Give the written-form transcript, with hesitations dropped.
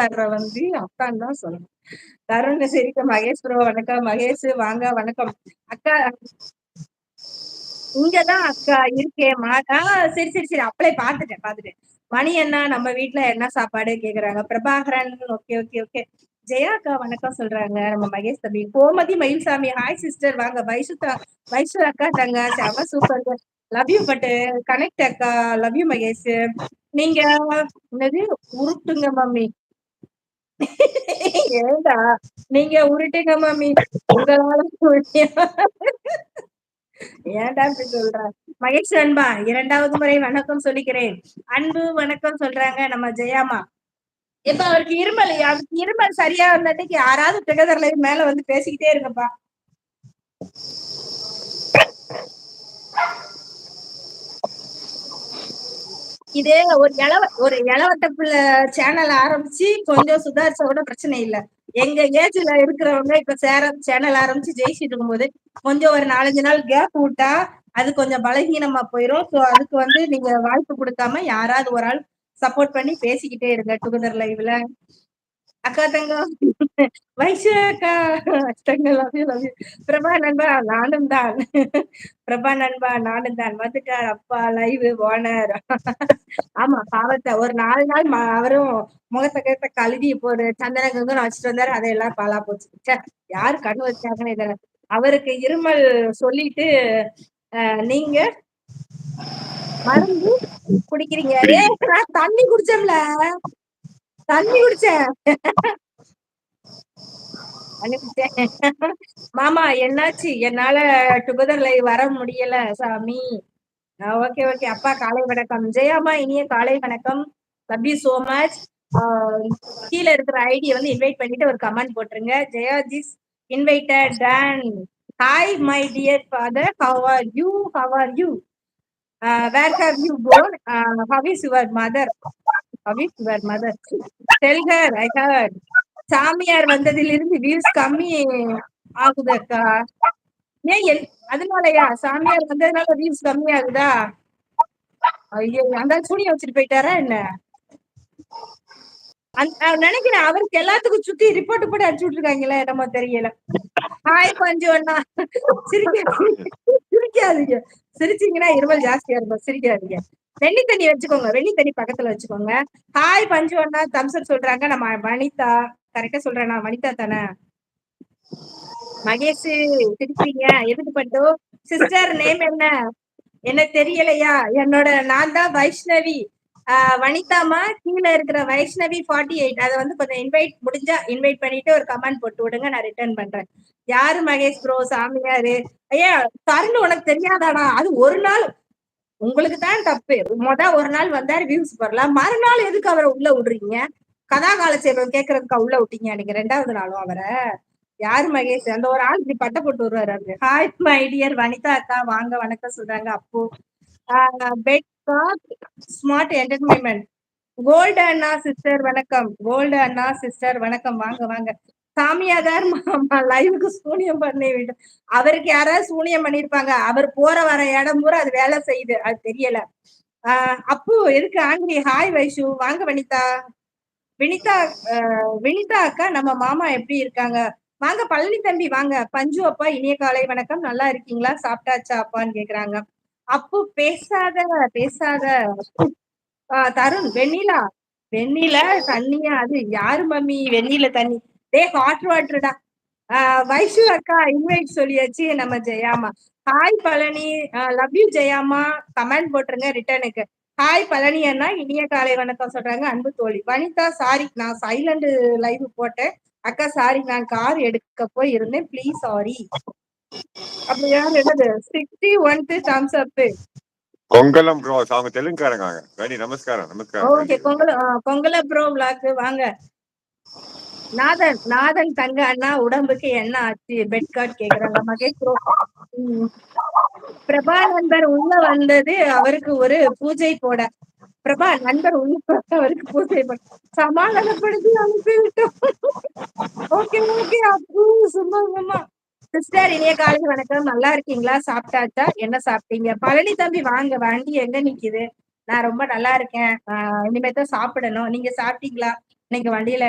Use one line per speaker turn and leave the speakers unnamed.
வந்து அக்கான்னு தான் சொல்லணும். தருண் சரிக்க மகேஷ் ப்ரோ வணக்கம். மகேஷ் வாங்க வணக்கம். அக்கா இங்கதான் அக்கா இருக்கேன். சரி சரி சரி அப்ளை பாத்துட்டேன். மணி அண்ணா நம்ம வீட்ல என்ன சாப்பாடு கேக்குறாங்க. Prabhakaran okay okay okay. Jaya அக்கா வணக்கம் சொல்றாங்க. நம்ம மகேஷ் தம்பி. கோமதி மயில்சாமி ஹாய் சிஸ்டர் வாங்க. வைஷு அக்கா தாங்க செம சூப்பர். லவ் யூ பட்டு கனெக்ட் அக்கா லவ் யூ மகேஷ். நீங்க என்னது உருட்டுங்க மம்மி. ஏண்டா நீங்க உருட்டுங்க மம்மி. உங்களால ஏன்டா இப்படி சொல்ற. மகேஷ் அன்பா 2வது முறை வணக்கம் சொல்லிக்கிறேன். அன்பு வணக்கம் சொல்றாங்க நம்ம ஜெயாமா. இப்ப அவருக்கு இருமல் சரியா வந்ததுக்கு யாராவது டுகெதர் லைவ் மேல வந்து பேசிக்கிட்டே இருங்கப்பா. இதே ஒரு இளவட்ட பிள்ளை சேனல் ஆரம்பிச்சு கொஞ்சம் சுதாரிச்சா கூட பிரச்சனை இல்ல. எங்க ஏஜ்ல இருக்கிறவங்க இப்ப சேனல் ஆரம்பிச்சு ஜெயிச்சிட்டு இருக்கும்போது கொஞ்சம் ஒரு 4-5 நாள் கேப் விட்டா அது கொஞ்சம் பலகீனமா போயிரும். சோ அதுக்கு வந்து நீங்க வாய்ப்பு கொடுக்காம யாராவது ஒரு ஆள் சப்போர்ட் பண்ணி பேசிக்கிட்டே இருங்க டுகெதர் லைவ்ல. அக்கா தங்கம் வைஷு அக்கா தங்க love you love you. Prabha நண்பா நானும் தான். பிரபா நண்பா நானும் தான் வந்துட்டார் அப்பா லைவ் ஓனர். ஆமா பாவத்தை ஒரு 4 நாள் அவரும் முகத்தை கேட்ட கழுவி இப்போ ஒரு சந்தன கங்கன்னு வச்சுட்டு வந்தாரு. அதையெல்லாம் பாலா போச்சு. யாரு கண்ணு வச்சாங்கன்னு இதை அவருக்கு இருமல் சொல்லிட்டு நீங்க மருந்து குடிக்கிறீங்க. நான் தண்ணி குடிச்சேன்ல தண்ணி குடிச்சேன். மாமா என்னாச்சு என்னால டுகெதர் லைவ் வர முடியல சாமி. ஓகே ஓகே அப்பா காலை வணக்கம். ஜெயாமா இனிய காலை வணக்கம். Love you so much. கீழே இருக்கிற ஐடியை வந்து இன்வைட் பண்ணிட்டு ஒரு கமெண்ட் போட்டுருங்க. ஜெயா ஜிஸ் invited done. Hi my dear father how are you where have you gone how is your mother tell her I heard சாமியார் வந்ததிலிருந்து வியூஸ் கம்மி ஆகுது அக்கா. ஏன் அதனாலயா சாமியார் வந்ததுனால வியூஸ் கம்மி ஆகுதா? ஐயோ அந்த சூனியம் வச்சுட்டு போயிட்டாரா என்ன? நினைக்கிறேன் அவருக்கு எல்லாத்துக்கும் சுத்தி ரிப்போர்ட் போட்டு அடிச்சு விட்டுருக்காங்களே நம்ம தெரியல. ஹாய் பஞ்சு அண்ணா சிரிக்காதீங்க. சிரிச்சீங்கன்னா இருமல் ஜாஸ்தியா இருக்கும். சிரிக்காதீங்க. வெண்ணி தண்ணி வச்சுக்கோங்க. வெண்ணி தண்ணி பக்கத்துல வச்சுக்கோங்க. ஹாய் பஞ்சு அண்ணா தம்சப் சொல்றாங்க. நம்ம வனிதா கரெக்டா சொல்றேன். நான் வனிதா தானே? மகேஷ் சிரிப்பீங்க எதுக்கு பட்டு? சிஸ்டர் நேம் என்ன தெரியலையா? நான் தான் வைஷ்ணவி. வனிதாமா கீழே இருக்கிற வைஷ்ணவி 48 அதை வந்து கொஞ்சம் முடிஞ்சா இன்வைட் பண்ணிட்டு ஒரு கமெண்ட் போட்டு விடுங்க. நான் ரிட்டர்ன் பண்றேன். யாரு மகேஷ் ப்ரோ சாமியாரு? ஐயா தருண் உனக்கு தெரியாதாடா? அது ஒரு நாள் உங்களுக்கு தான் தப்பு. ஒரு நாள் வந்தாரு வியூஸ் வரலாம். மறுநாள் எதுக்கு அவரை உள்ள விடுறீங்க? கதா காலட்சேபம் கேட்கறதுக்கா உள்ள விட்டீங்க நீங்க 2வது நாளும் அவரை? யாரு மகேஷ்? அந்த ஒரு ஆள் இப்படி பட்ட போட்டு வருவாரு. ஹாய் மை டியர் வனிதா அக்கா வாங்க வணக்கம் சொல்றாங்க. அப்போ ஸ்மார்ட் என்டர்டைன்மெண்ட் கோல்டு அண்ணா சிஸ்டர் வணக்கம். கோல்டு அண்ணா சிஸ்டர் வணக்கம். வாங்க வாங்க. சாமியாதார் லைவுக்கு சூனியம் பண்ணி விடு. அவருக்கு யாராவது சூனியம் பண்ணிருப்பாங்க. அவர் போற வர இடம் பூரா அது வேலை செய்யுது. அது தெரியல. அப்பு எதுக்கு ஆங்கிரி? ஹாய் வைஷு வாங்க வனிதா. வினிதா அக்கா நம்ம மாமா எப்படி இருக்காங்க? வாங்க பழனி தம்பி வாங்க. பஞ்சு அப்பா இனிய காலை வணக்கம். நல்லா இருக்கீங்களா? சாப்பிட்டாச்சா அப்பான்னு கேக்குறாங்க. அப்பு பேசாத. தருண் வெண்ணில தண்ணியா? அது யாரு மம்மி வெண்ணில தண்ணி? ஹாட் வாட்டர்டா. வைஷு அக்கா இன்வைட் சொல்லியாச்சு. நம்ம Jayama hi Palani love you Jayama comment போட்டுருங்க ரிட்டர்னுக்கு. ஹாய் பழனி அண்ணா இனிய காலை வணக்கம் சொல்றாங்க அன்பு தோழி. வனிதா சாரி நான் சைலண்ட் லைவ் போட்டேன். அக்கா சாரி நான் கார் எடுக்க போய் இருந்தேன். Please sorry. அப்ப யார் என்னது 61 தம்ஸ் அப்.
கொங்கலம் ப்ரோ அவங்க தெலுங்குக்காரங்க. வேணி நமஸ்காரம்.
ஓகே கொங்கல ப்ரோ விளாக் வாங்க. நாதன் தங்க அண்ணா உடம்புக்கு என்ன ஆச்சு? பெட் கார்டு கேக்குறாங்க மகேஷ் ப்ரோ. பிரபா நண்பர் உள்ள வந்தது அவருக்கு ஒரு பூஜை போட. பிரபா நண்பர் உள்ள அவருக்கு பூஜை போட சமாதானப்படுத்தி அனுப்பிவிட்டோம். ஓகே ஓகே அப்பு சும்மா சிஸ்டர் இனிய காலை வணக்கம். நல்லா இருக்கீங்களா? சாப்பிட்டாச்சா? என்ன சாப்பிட்டீங்க? பழனி தம்பி வாங்க. வண்டி எங்க நிக்குது? நான் ரொம்ப நல்லா இருக்கேன். இனிமேதான் சாப்பிடணும். நீங்க சாப்பிட்டீங்களா? இன்னைக்கு வண்டியில